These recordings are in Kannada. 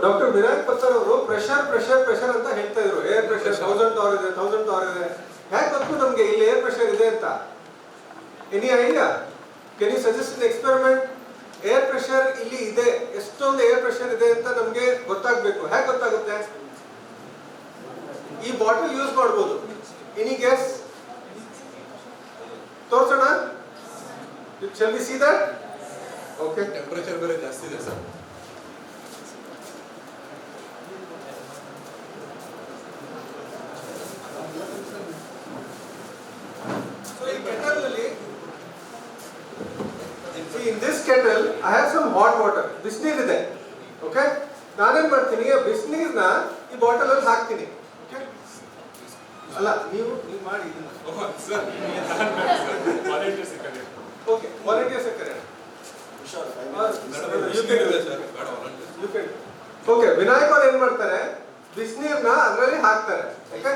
ಡಾಕ್ಟರ್ ವಿನಾಯಕ್ ಪತ್ತರ್ ಅವರು ಪ್ರೆಷರ್ ಪ್ರೆಷರ್ ಪ್ರೆಷರ್ ಅಂತ ಹೇಳ್ತಾ ಇದ್ರು. ಏರ್ ಪ್ರೆಷರ್ 1000 ಟವರ್ ಇದೆ, 1000 ಟವರ್ ಇದೆ. ಹೇಗೆ ಗೊತ್ತು ನಮ್ಗೆ ಇಲ್ಲಿ ಏರ್ ಪ್ರೆಷರ್ ಇದೆ ಅಂತ? Any idea? Can you suggest an experiment? Air pressure ಇಲ್ಲಿ ಇದೆ, ಎಷ್ಟೊಂದು ಏರ್ ಪ್ರೆಷರ್ ಇದೆ ಅಂತ ನಮ್ಗೆ ಗೊತ್ತಾಗ್ಬೇಕು. ಹೇಗೆ ಗೊತ್ತಾಗುತ್ತೆ? ಈ ಬಾಟಲ್ ಯೂಸ್ ಮಾಡ್ಬೋದು. Any guess? ತೋರ್ಸೋಣ. Shall we see that? Okay. Temperature ಬೇರೆ ಜಾಸ್ತಿ ಇದೆ sir. In this kettle, I have some hot water. ಬಿಸಿನೀರು ಇದೆ. ಓಕೆ, ನಾನೇನ್ ಮಾಡ್ತೀನಿ, ಬಿಸಿನೀರ್ನ ಈ ಬಾಟಲ್ ಅಲ್ಲಿ ಹಾಕ್ತೀನಿ. ಓಕೆ, ಅಲ್ಲ ನೀವು ಮಾಡಿ ಇದನ್ನ. ಓಕೆ, ವಾಲಂಟಿಯರ್ಸ್ ಕರೆಯೋಣ. ಓಕೆ, ವಿನಾಯಕ್ ಅವ್ರು ಏನ್ ಮಾಡ್ತಾರೆ, ಬಿಸಿನೀರ್ನ ಅದರಲ್ಲಿ ಹಾಕ್ತಾರೆ. ಓಕೆ,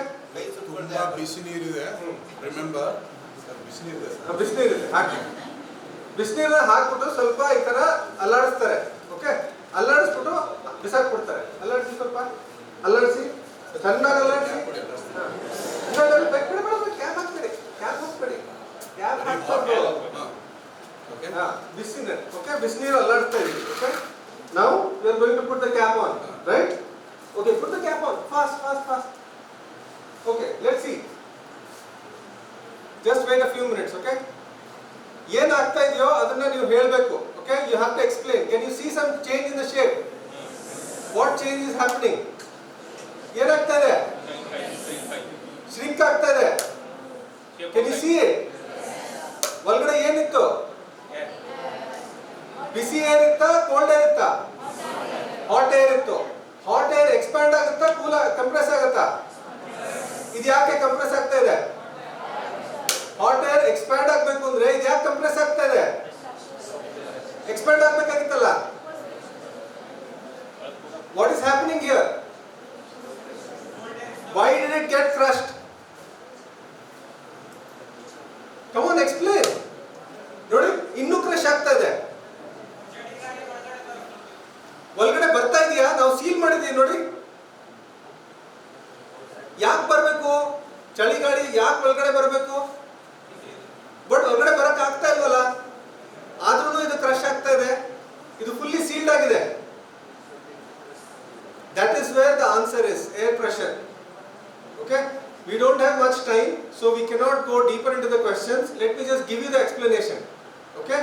ಬಿಸಿ ನೀರಿದೆ. ರಿಮೆಂಬರ್, ಬಿಸಿನೀರಿದೆ ಹಾಕಿ. ಬಿಸಿನೀರನ್ನ ಹಾಕ್ಬಿಟ್ಟು ಸ್ವಲ್ಪ ಈ ತರ ಅಲ್ಲಾಡಿಸ್ತಾರೆ. ಓಕೆ, ಅಲ್ಲಾಡಿಸ್ಬಿಟ್ಟು ಬಿಸಾಕ್ಬಿಡ್ತಾರೆ. ಅಲ್ಲಾಡಿಸಿ, ಸ್ವಲ್ಪ ಅಲ್ಲಾಡಿಸಿ, ಚೆನ್ನಾಗಿ ಅಲ್ಲಾಡಿಸಿ. ಕ್ಯಾಪ್ ಹಾಕ್ಬೇಡಿ, ಕ್ಯಾಪ್ ಹಾಕ್ಬೇಡಿ, ಕ್ಯಾಪ್ ಹಾಕ್ಬಾರ್ದು. ಬಿಸಿನೀರು. ಓಕೆ, ಬಿಸಿನೀರು ಅಲ್ಲಾಡಿಸ್ತಾ ಇದೀವಿ. ಓಕೆ, ನಾವು we are going to put the cap on, right? Okay, put the cap on, fast fast fast. Okay, let's see. Just wait a few minutes. Okay, ಏನ್ ಆಗ್ತಾ ಇದೆಯೋ ಅದನ್ನ ನೀವು ಹೇಳಬೇಕು. Okay, you have to explain. Can you see some change in the shape? What change is happening? ಏನಾಗ್ತಾ ಇದೆ? ಶ್ರಿಂಕ್ ಆಗ್ತಾ ಇದೆ. Can you C it? ಒಳಗಡೆ ಏನಿತ್ತು? ಬಿಸಿ ಏರ್ ಇತ್ತಾ, ಕೋಲ್ಡ್ ಏರ್ ಇತ್ತಾ? ಹಾಟ್ ಏರ್ ಇತ್ತು. ಹಾಟ್ ಏರ್ ಎಕ್ಸ್ಪ್ಯಾಂಡ್ ಆಗುತ್ತಾ, ಕೂಲ್ ಕಂಪ್ರೆಸ್ ಆಗುತ್ತಾ? ಇದು ಯಾಕೆ ಕಂಪ್ರೆಸ್ ಆಗ್ತಾ ಇದೆ? ಹಾಟ್ ಏರ್ ಎಕ್ಸ್ಪ್ಯಾಂಡ್ ಆಗಬೇಕು ಅಂದ್ರೆ ಇದು ಯಾಕೆ ಕಂಪ್ರೆಸ್ ಆಗ್ತಾ ಇದೆ? ಎಕ್ಸ್ಪ್ಯಾಂಡ್ ಆಗಬೇಕಾಗಿತ್ತಲ್ಲ. What is happening here? Why did it get crushed? Come on, explain. ನೋಡಿ, ಇನ್ನೂ ಕ್ರಶ್ ಆಗ್ತಾ ಇದೆ. ಒಳಗಡೆ ಬರ್ತಾ ಇದೆಯಾ? ನಾವು ಸೀಲ್ ಮಾಡಿದೀವಿ ನೋಡಿ. ಯಾಕೆ ಬರಬೇಕು? ಚಳಿಗಾಳಿ ಯಾಕೆ ಒಳಗಡೆ ಬರಬೇಕು? ಬಟ್ ಒಳಗಡೆ ಬರಕ್ ಆಗ್ತಾ ಇಲ್ವಲ್ಲ, ಆದ್ರೂ ಇದು ಕ್ರಶ್ ಆಗ್ತಾ ಇದೆ. ಇದು ಫುಲ್ಲಿ ಸೀಲ್ಡ್ ಆಗಿದೆ. That is where the answer is air pressure. Okay, we don't have much time, so we cannot go deeper into the questions. Let me just give you the explanation. Okay,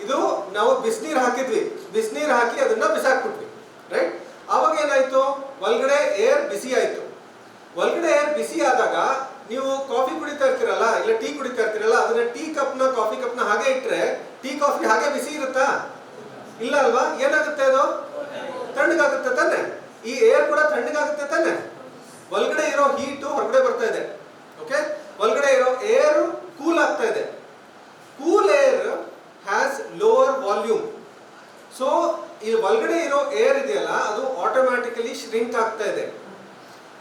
ಇದು ನಾವು ಬಿಸಿನೀರು ಹಾಕಿದ್ವಿ, ಬಿಸಿನೀರು ಹಾಕಿ ಅದನ್ನ ಬಿಸಾಕ್ಬಿಟ್ವಿ, ರೈಟ್? ಆವಾಗ ಏನಾಯ್ತು? ಒಳಗಡೆ ಏರ್ ಬಿಸಿ ಆಯ್ತು. ಒಳಗಡೆ ಏರ್ ಬಿಸಿ ಆದಾಗ ನೀವು ಕಾಫಿ ಕುಡಿತಾ ಇರ್ತೀರಲ್ಲ, ಇಲ್ಲ ಟೀ ಕುಡಿತಾ ಇರ್ತೀರಲ್ಲ, ಅದನ್ನ ಟೀ ಕಪ್ನ ಕಾಫಿ ಕಪ್ನ ಹಾಗೆ ಇಟ್ರೆ ಟೀ ಕಾಫಿ ಹಾಗೆ ಬಿಸಿ ಇರುತ್ತಾ? ಇಲ್ಲ ಅಲ್ವಾ? ಏನಾಗುತ್ತೆ? ಅದು ತಣ್ಣಗಾಗುತ್ತೆ ತಾನೆ. ಈ ಏರ್ ಕೂಡ ತಣ್ಣಗಾಗುತ್ತೆ ತಾನೆ. ಒಳಗಡೆ ಇರೋ ಹೀಟು ಹೊರಗಡೆ ಬರ್ತಾ ಇದೆ. ಓಕೆ, ಒಳಗಡೆ ಇರೋ ಏರ್ ಕೂಲ್ ಆಗ್ತಾ ಇದೆ. Cool air has lower volume. So ಈ ಒಳಗಡೆ ಇರೋ ಏರ್ ಇದೆಯಲ್ಲ, ಅದು ಆಟೋಮ್ಯಾಟಿಕಲಿ ಶ್ರಿಂಕ್ ಆಗ್ತಾ ಇದೆ.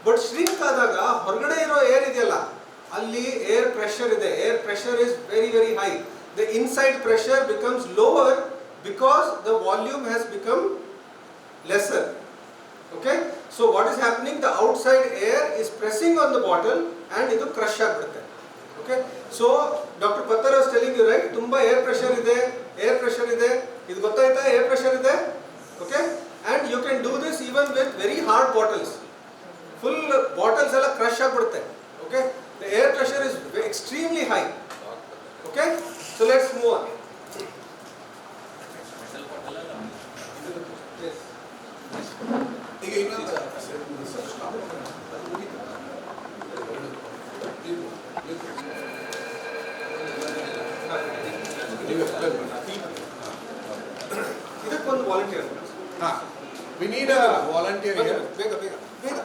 ಬಟ್ ಶ್ರಿಂಕ್ ಆದಾಗ ಹೊರಗಡೆ ಇರೋ ಏರ್ ಇದೆಯಲ್ಲ, ಅಲ್ಲಿ ಏರ್ ಪ್ರೆಷರ್ ಇದೆ. Air pressure is very very high. The inside pressure becomes lower because the volume has become lesser. Okay, so what is happening? The outside air is pressing on the bottle and ಇದು ಕ್ರಶ್ ಆಗ್ಬಿಡುತ್ತೆ. Okay, so doctor Pattar was telling you, right? ತುಂಬಾ ಏರ್ ಪ್ರೆಷರ್ ಇದೆ, ಏರ್ ಪ್ರೆಷರ್ ಇದೆ. ಇದು ಗೊತ್ತಾಯ್ತಾ? ಏರ್ ಪ್ರೆಷರ್ ಇದೆ. Okay, and you can do this even with very hard bottles. Full bottles ಎಲ್ಲ ಕ್ರಶ್ ಆಗ್ಬಿಡುತ್ತೆ. Okay, the air pressure is extremely high. Okay, so let's move on. ಈಗ ಇನ್ನೊಂದು ಇದಕ್ಕೊಂದು volunteer. We need a volunteer. ಬೇಗ ಬೇಗ ಬೇಗ.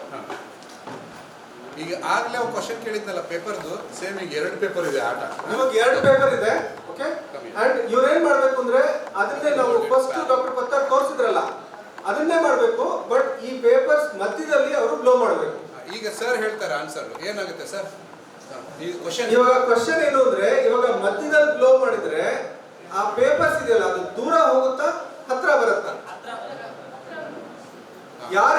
ಈಗ ಆಗ್ಲೇ ಒಂದು ಕ್ವಶನ್ ಕೇಳಿದ್ನಲ್ಲ ಪೇಪರ್ದು, ಸೇಮ್ ಈಗ 2 ಪೇಪರ್ ಇದೆ ಆಟ. ಇವಾಗ 2 ಪೇಪರ್ ಇದೆ. ಓಕೆ, ಅಂಡ್ ಇವ್ರೇನ್ ಮಾಡ್ಬೇಕು ಅಂದ್ರೆ ಅದನ್ನೇ ನಾವು ಫಸ್ಟ್ ಡಾಕ್ಟರ್ ಪತ್ತರ್ ತೋರಿಸಿದ್ರಲ್ಲ ಅದನ್ನೇ ಮಾಡ್ಬೇಕು. ಬಟ್ ಈ ಪೇಪರ್ಸ್ ಮಧ್ಯದಲ್ಲಿ ಅವರು ಬ್ಲೋ ಮಾಡಬೇಕು. ಈಗ ಸರ್ ಹೇಳ್ತಾರೆ ಆನ್ಸರ್ ಏನಾಗುತ್ತೆ ಸರ್? ಈ ಕ್ವಶನ್ ಇವಾಗ ಕ್ವಶನ್ ಏನು ಅಂದ್ರೆ, ಇವಾಗ ಮಧ್ಯದಲ್ಲಿ ಬ್ಲೋ ಮಾಡಿದ್ರೆ ಆ ಪೇಪರ್ಸ್ ಇದೆಯಲ್ಲ ಅದು ದೂರ ಹೋಗುತ್ತಾ, ಹತ್ರ ಬರುತ್ತಾ? ಯಾರು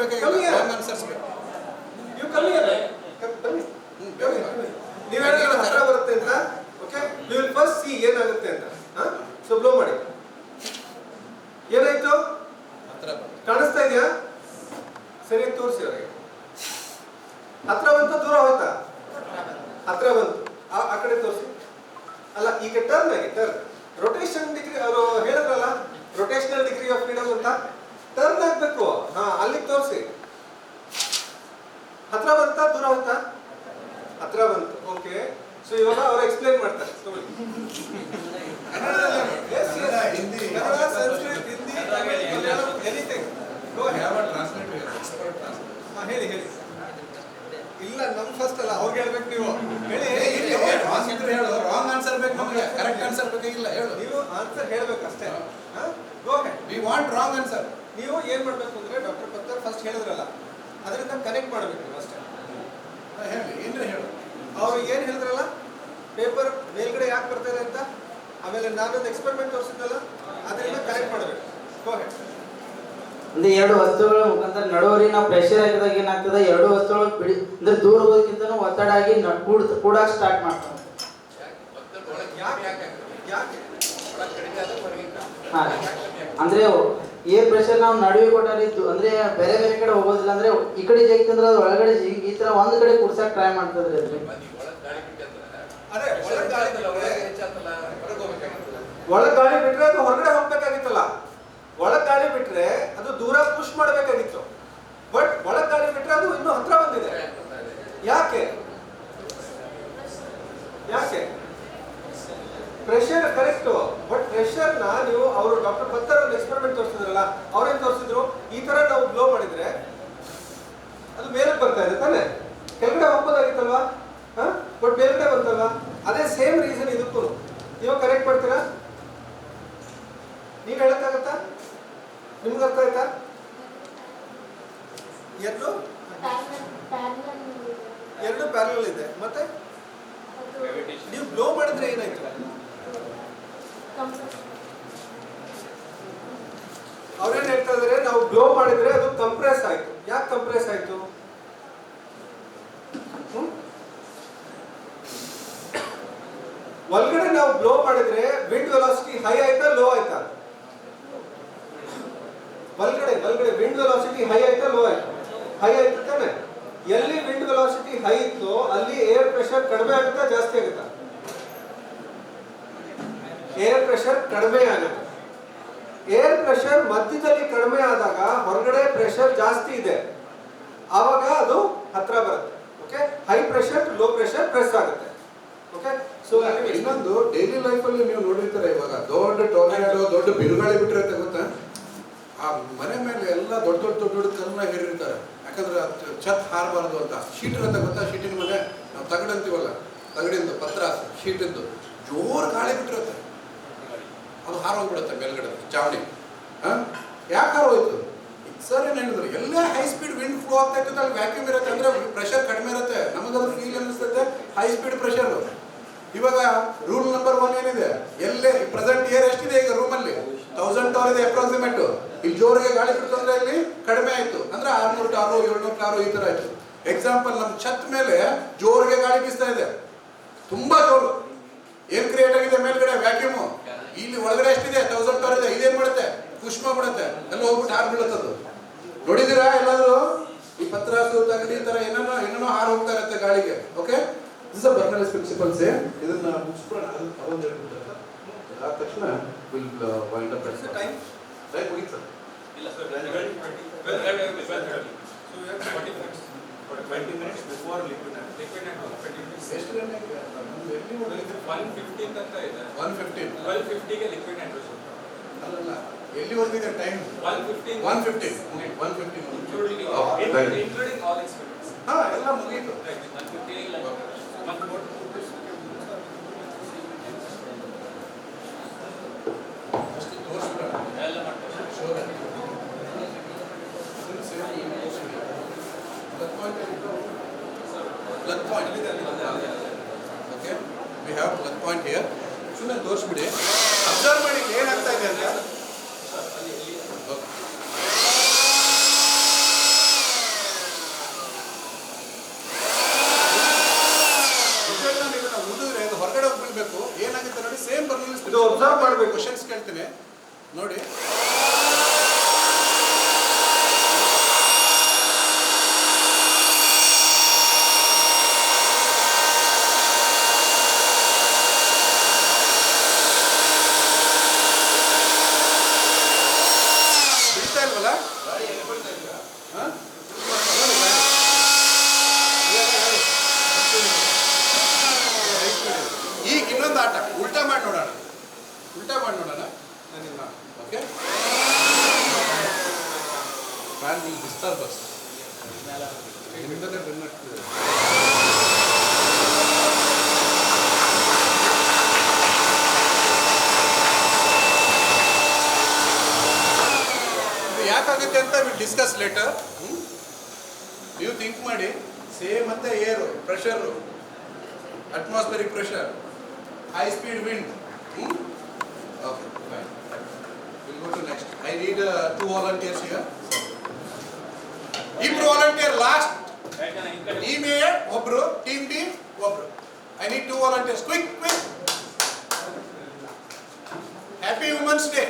ಬೇಕಾಗಿಲ್ಲ, ರಾಂಗ್ ಆನ್ಸರ್ಸ್ ಬೇಕು. ನೀವು ಕಮ್ಮಿ ಅಲ್ಲ ಬನ್ನಿ, ನೀವು ಹೇಳಿದ್ರೆ ಹತ್ರ ಬರುತ್ತೆ ಅಂತ. Okay, we will first C ಏನಾಗುತ್ತೆ ಅಂತ. ಸೊ ಬ್ಲೋ ಮಾಡಿ. ಏನಾಯ್ತು? ಕಾಣಿಸ್ತಾ ಇದೆಯಾ? ಸರಿಯಾಗಿ ತೋರಿಸಿ ಅವರಿಗೆ. ಹತ್ರ ಬಂತು, ದೂರ ಹೋಯ್ತಾ? ಹತ್ರ ಬಂತು. ಆ ಕಡೆ ತೋರಿಸಿ. ಅಲ್ಲ, ಈಗ ಟರ್ನ್ ಆಗಿ ಟರ್ನ್ ರೊಟೇಷನ್ ಡಿಗ್ರಿ ಅವರು ಹೇಳಿದ್ರಲ್ಲ, ರೊಟೇಷನಲ್ ಡಿಗ್ರಿ ಆಫ್ ಫ್ರೀಡಮ್ ಅಂತ. ಟರ್ನ್ ಆಗ್ಬೇಕು. ಅಲ್ಲಿಗೆ ತೋರಿಸಿ. ಹತ್ರ ಬಂತಾ, ದೂರ ಹೋಯ್ತಾ? ಹತ್ರ ಬಂತು. ಓಕೆ, ಸೊ ಇವಾಗ ಅವರು ಎಕ್ಸ್ಪ್ಲೈನ್ ಮಾಡ್ತಾರೆ. ಹಿಂದಿ, ಕನ್ನಡ, ಸಂಸ್ಕೃತ, ಹಿಂದಿ, ಎನಿಥಿಂಗ್. ಹೇಳಿ ಹೇಳಿ. ಇಲ್ಲ, ನಮ್ ಫಸ್ಟ್ ಅಲ್ಲ, ಅವ್ರಿಗೆ ಹೇಳ್ಬೇಕು. ನೀವು ಹೇಳಿ. ಹೇಳು, ರಾಂಗ್ ಆನ್ಸರ್ ಬೇಕು ನಮಗೆ, ಕರೆಕ್ಟ್ ಆನ್ಸರ್ ಬೇಕಾಗಿಲ್ಲ. ಹೇಳು, ನೀವು ಆನ್ಸರ್ ಹೇಳ್ಬೇಕು ಅಷ್ಟೇ. We want wrong answer. ನೀವು ಏನ್ ಮಾಡ್ಬೇಕು ಅಂದ್ರೆ ಡಾಕ್ಟರ್ ಪತ್ತರ್ ಫಸ್ಟ್ ಹೇಳಿದ್ರಲ್ಲ, ಅದರಿಂದ ಕನೆಕ್ಟ್ ಮಾಡ್ಬೇಕು ನೀವು ಅಷ್ಟೇ. ಹೇಳಿ, ಏನ್ರಿ ಹೇಳು. ಅವ್ರು ಏನ್ ಹೇಳಿದ್ರಲ್ಲ, ಪೇಪರ್ ಮೇಲ್ಗಡೆ ಯಾಕೆ ಬರ್ತಾರೆ ಅಂತ, ಆಮೇಲೆ ನಾನೊಂದು ಎಕ್ಸ್ಪೆರಿಮೆಂಟ್ ತೋರಿಸಿದ್ನಲ್ಲ, ಅದರಿಂದ ಕನೆಕ್ಟ್ ಮಾಡಬೇಕು. ಗೋ ಹೆಡ್. ಅಂದ್ರೆ ಎರಡು ವಸ್ತುಗಳ ಮುಖಾಂತರ ನಡುವರಿನ ಪ್ರೆಷರ್ ಹಾಕಿದಾಗ ಏನಾಗ್ತದೆ, ಎರಡು ವಸ್ತುಗಳು ಬಿಡಿ ಅಂದ್ರೆ ದೂರ ಹೋಗೋದಕ್ಕಿಂತ ಒತ್ತಡ ಆಗಿ ಕೂಡಾಕ ಸ್ಟಾರ್ಟ್ ಮಾಡ್ತಾರೆ. ಹಾ, ಅಂದ್ರೆ ಏರ್ ಪ್ರೆಷರ್ ನಾವು ನಡುವೆ ಕೊಟ್ಟಾರಿದ್ದು ಅಂದ್ರೆ ಬೇರೆ ಬೇರೆ ಕಡೆ ಹೋಗೋದಿಲ್ಲ. ಅಂದ್ರೆ ಈ ಕಡೆ ಜಗ್ತಂದ್ರೆ ಅದು ಒಳಗಡೆ ಈ ತರ ಒಂದ್ ಕಡೆ ಕುಡ್ಸಕ್ ಟ್ರೈ ಮಾಡ್ತದ್ರಿ. ಅದ್ರಿ ಒಳಗ್ ಗಾಳಿ ಬಿಟ್ರೆ ಅದು ಹೊರಗಡೆ ಹೋಗ್ಬೇಕಾಗಿತ್ತಲ್ಲ. ಒಳಗ್ ಗಾಳಿ ಬಿಟ್ರೆ ಅದು ದೂರ ಪುಷ್ ಮಾಡಬೇಕಾಗಿತ್ತು. ಬಟ್ ಒಳಗ್ ಗಾಳಿ ಬಿಟ್ರೆ ಅದು ಇನ್ನೂ ಹತ್ರ ಬಂದಿದೆ. ಯಾಕೆ? ಯಾಕೆ? Pressure correct. ಬಟ್ ಪ್ರೆಷರ್ ನ ನೀವು ಅವರು ಡಾಕ್ಟರ್ ಪತ್ತರ್ ಒಂದು ಎಕ್ಸ್ಪೆರಿಮೆಂಟ್ ತೋರಿಸಿದ್ರಲ್ಲ, ಅವ್ರೇನ್ ತೋರಿಸಿದ್ರು, ಈ ತರ ನಾವು ಬ್ಲೋ ಮಾಡಿದ್ರೆ ಅದು ಮೇಲೆ ಬರ್ತಾ ಇದೆ ತಾನೆ, ಕೆಳಗಡೆ ಹೋಗ್ಬೋದಾಗಿತ್ತಲ್ವಾ? ಬಟ್ ಮೇಲ್ಗಡೆ ಬಂತಲ್ವಾ? ಅದೇ ಸೇಮ್ ರೀಸನ್ ಇದಕ್ಕೂ. ನೀವು ಕರೆಕ್ಟ್ ಮಾಡ್ತೀರಾ? ನೀವ್ ಹೇಳಕ್ಕಾಗತ್ತಾ? ನಿಮ್ಗೆ ಅರ್ಥ ಆಯ್ತಾ? ಎರಡು ಪ್ಯಾರಲಲ್ ಇದೆ. ಮತ್ತೆ ನೀವು ಬ್ಲೋ ಮಾಡಿದ್ರೆ ಏನಾಯ್ತು? ಅವ್ರೇನ್ ಹೇಳ್ತಾ ಇದಾರೆ, ನಾವು ಬ್ಲೋ ಮಾಡಿದ್ರೆ ಅದು ಕಂಪ್ರೆಸ್ ಆಯ್ತು. ಯಾಕೆ ಕಂಪ್ರೆಸ್ ಆಯ್ತು? ಒಳಗಡೆ ನಾವು ಬ್ಲೋ ಮಾಡಿದ್ರೆ ವಿಂಡ್ ವೆಲಾಸಿಟಿ ಹೈ ಆಯ್ತಾ, ಲೋ ಆಯ್ತಾ? ಒಳಗಡೆ ವಿಂಡ್ ವೆಲಾಸಿಟಿ ಹೈ ಆಯ್ತಾ, ಲೋ ಆಯ್ತಾ? ಹೈ ಆಯ್ತು ತಾನೆ. ಎಲ್ಲಿ ವಿಂಡ್ ವೆಲಾಸಿಟಿ ಹೈ ಇತ್ತು ಅಲ್ಲಿ ಏರ್ ಪ್ರೆಷರ್ ಕಡಿಮೆ ಆಗುತ್ತಾ, ಜಾಸ್ತಿ ಆಗುತ್ತಾ? ಏರ್ ಪ್ರೆಷರ್ ಕಡಿಮೆ ಆಗುತ್ತೆ. ಏರ್ ಪ್ರೆಷರ್ ಮಧ್ಯದಲ್ಲಿ ಕಡಿಮೆ ಆದಾಗ ಹೊರಗಡೆ ಪ್ರೆಷರ್ ಜಾಸ್ತಿ ಇದೆ, ಆವಾಗ ಅದು ಹತ್ರ ಬರುತ್ತೆ. Okay, high pressure low pressure press ಆಗುತ್ತೆ. ಓಕೆ, ಸೊ ಇನ್ನೊಂದು ಡೈಲಿ ಲೈಫ್ ಅಲ್ಲಿ ನೀವು ನೋಡಿರ್ತಾರೆ, ಇವಾಗ ದೊಡ್ಡ ಟೊರ್ನಾಡೋ, ದೊಡ್ಡ ಬಿರುಗಾಳಿ ಬಿಟ್ಟಿರುತ್ತೆ ಗೊತ್ತಾ, ಆ ಮನೆ ಮೇಲೆ ಎಲ್ಲ ದೊಡ್ಡ ಕಲ್ಲನ್ನ ಹೇರಿರ್ತಾರೆ. ಯಾಕಂದ್ರೆ ಛತ್ ಹಾರಬಾರ್ದು ಅಂತ. ಶೀಟ್ ಇರುತ್ತೆ ಗೊತ್ತಾ, ಶೀಟಿನ ಮನೆ ನಾವು ತಗಡಂತೀವಲ್ಲ, ತಗಡಿಂದು ಪತ್ರಾಸು ಶೀಟಿಂದು ಜೋರ್ ಗಾಳಿ ಬಿಟ್ಟಿರುತ್ತೆ, ಅದು ಹಾರೋಗ್ಬಿಡುತ್ತೆ ಮೇಲ್ಗಡೆ ಚಾವಣಿ. ಯಾಕೆ ಹಾರೋಯ್ತು? ಸರ್ ಏನ್ ಹೇಳಿದ್ರು, ಎಲ್ಲ ಹೈ ಸ್ಪೀಡ್ ವಿಂಡ್ ಫ್ಲೋ ಆಗ್ತಾ ಇರ್ತದೆ, ಅಲ್ಲಿ ವ್ಯಾಕ್ಯೂಮ್ ಇರುತ್ತೆ, ಅಂದ್ರೆ ಪ್ರೆಷರ್ ಕಡಿಮೆ ಇರುತ್ತೆ. ನಮಗದು ಫೀಲ್ ಅನಿಸ್ತದೆ ಹೈ ಸ್ಪೀಡ್ ಪ್ರೆಷರ್. ಇವಾಗ ರೂಲ್ ನಂಬರ್ 1 ಏನಿದೆ, ಎಲ್ಲೇ ಪ್ರೆಸೆಂಟ್ ಏರ್ ಎಷ್ಟಿದೆ ಈಗ ರೂಮಲ್ಲಿ? 1000 ಟಾರ್ ಇದೆ ಅಪ್ರಾಕ್ಸಿಮೇಟ್. ಇಲ್ಲಿ ಜೋರಿಗೆ ಗಾಳಿ ಬಿಡ್ತಂದ್ರೆ ಇಲ್ಲಿ ಕಡಿಮೆ ಆಯ್ತು, ಅಂದ್ರೆ 600 ಟಾರು 700 ಟಾರು ಈ ತರ ಆಯ್ತು. ಎಕ್ಸಾಂಪಲ್, ನಮ್ಮ ಛತ್ ಮೇಲೆ ಜೋರಿಗೆ ಗಾಳಿ ಬೀಸ್ತಾ ಇದೆ, ತುಂಬಾ ಜೋರು. ಏನ್ ಕ್ರಿಯೇಟ್ ಆಗಿದೆ ಮೇಲ್ಗಡೆ? ವ್ಯಾಕ್ಯೂಮ್. ಇಲ್ಲಿ ಒಳಗಡೆ ಎಷ್ಟಿದೆ? 1000 ಟಾರ್ ಇದೆ. ಇದೇನ್ ಮಾಡುತ್ತೆ? ಪುಷ್ ಮಾಡ್ಬಿಡುತ್ತೆ, ಎಲ್ಲ ಹೋಗ್ಬಿಟ್ಟು ಹಾರ್ ಬೀಳುತ್ತದು. ನೋಡಿದಿರಾ ಎಲ್ಲಾದ್ರು? ಈ ಪತ್ರಾಸು ತಗಡಿ ತರ ಏನೇನೋ ಹಾರ್ ಹೋಗ್ತಾ ಇರುತ್ತೆ ಗಾಳಿಗೆ. Okay, this is burners principles. ಇದನ್ನ ಮುಗಿಸ್ಬಿಡೋಣ, ಅದೊಂದು ಹೇಳ್ಬಿಡ್ತಾರೆ. ಆದ ತಕ್ಷಣ will wind up at time. Time ಮುಗೀತು ಸರ್? ಇಲ್ಲ sir, 12:30. So we have 40 minutes. 20 minutes before liquid night. 20 minutes. ಎಷ್ಟು ಗಂಟೆಗೆ? 1:15 ಅಂತ ಇದೆ. 1:15. 12:50 ಗೆ ಲಿಕ್ವಿಡ್ ನೈಟ್ರೋಜನ್. ಅಲ್ಲ, ಎಲ್ಲಿ ಹೊರಗಿದೆ ಟೈಮ್? 1:15. including all experiments. ಎಲ್ಲ ಮುಗೀತು. 1:15 plug point. Okay, we have plug point here. ಸುಮ್ಮನೆ ತೋರಿಸ್ಬಿಡಿ, ಅಬ್ಸರ್ವ್ ಮಾಡಿ ಏನಾಗ್ತಾ ಇದೆ ಅಂತ. ನೋಡಿ. ಬಿಡ್ತಾ ಇಲ್ವಲ್ಲ? ಹಾ? ನೋಡಿ ಗಾಡಿ. ಈಗ ಇನ್ನೊಂದು ಆಟ ಉಲ್ಟಾ ಮಾಡಿ ನೋಡೋಣ. ಓಕೆ, ಫ್ಯಾನ್ ಡಿಸ್ಟರ್ಬನ್ಸ್ ಹಿಂದನೇ ಬೆನ್ನಟ್ಟಿದೆ. ಇದು ಯಾಕಾಗುತ್ತೆ ಅಂತ ಡಿಸ್ಕಸ್ ಲೇಟರ್. ನೀವು ಥಿಂಕ್ ಮಾಡಿ. ಸೇಮ್ ಮತ್ತೆ air, pressure, atmospheric pressure, high speed wind. Okay, fine. We'll go to next. I need 2 volunteers here. ಇಬ್ರು ವಾಲಂಟಿಯರ್ ಲಾಸ್ಟ್. ಟೀಮ್ ಎ ಒಬ್ರು, ಟೀಮ್ ಬಿ ಒಬ್ರು. I need 2 volunteers. Quick. Happy Women's Day.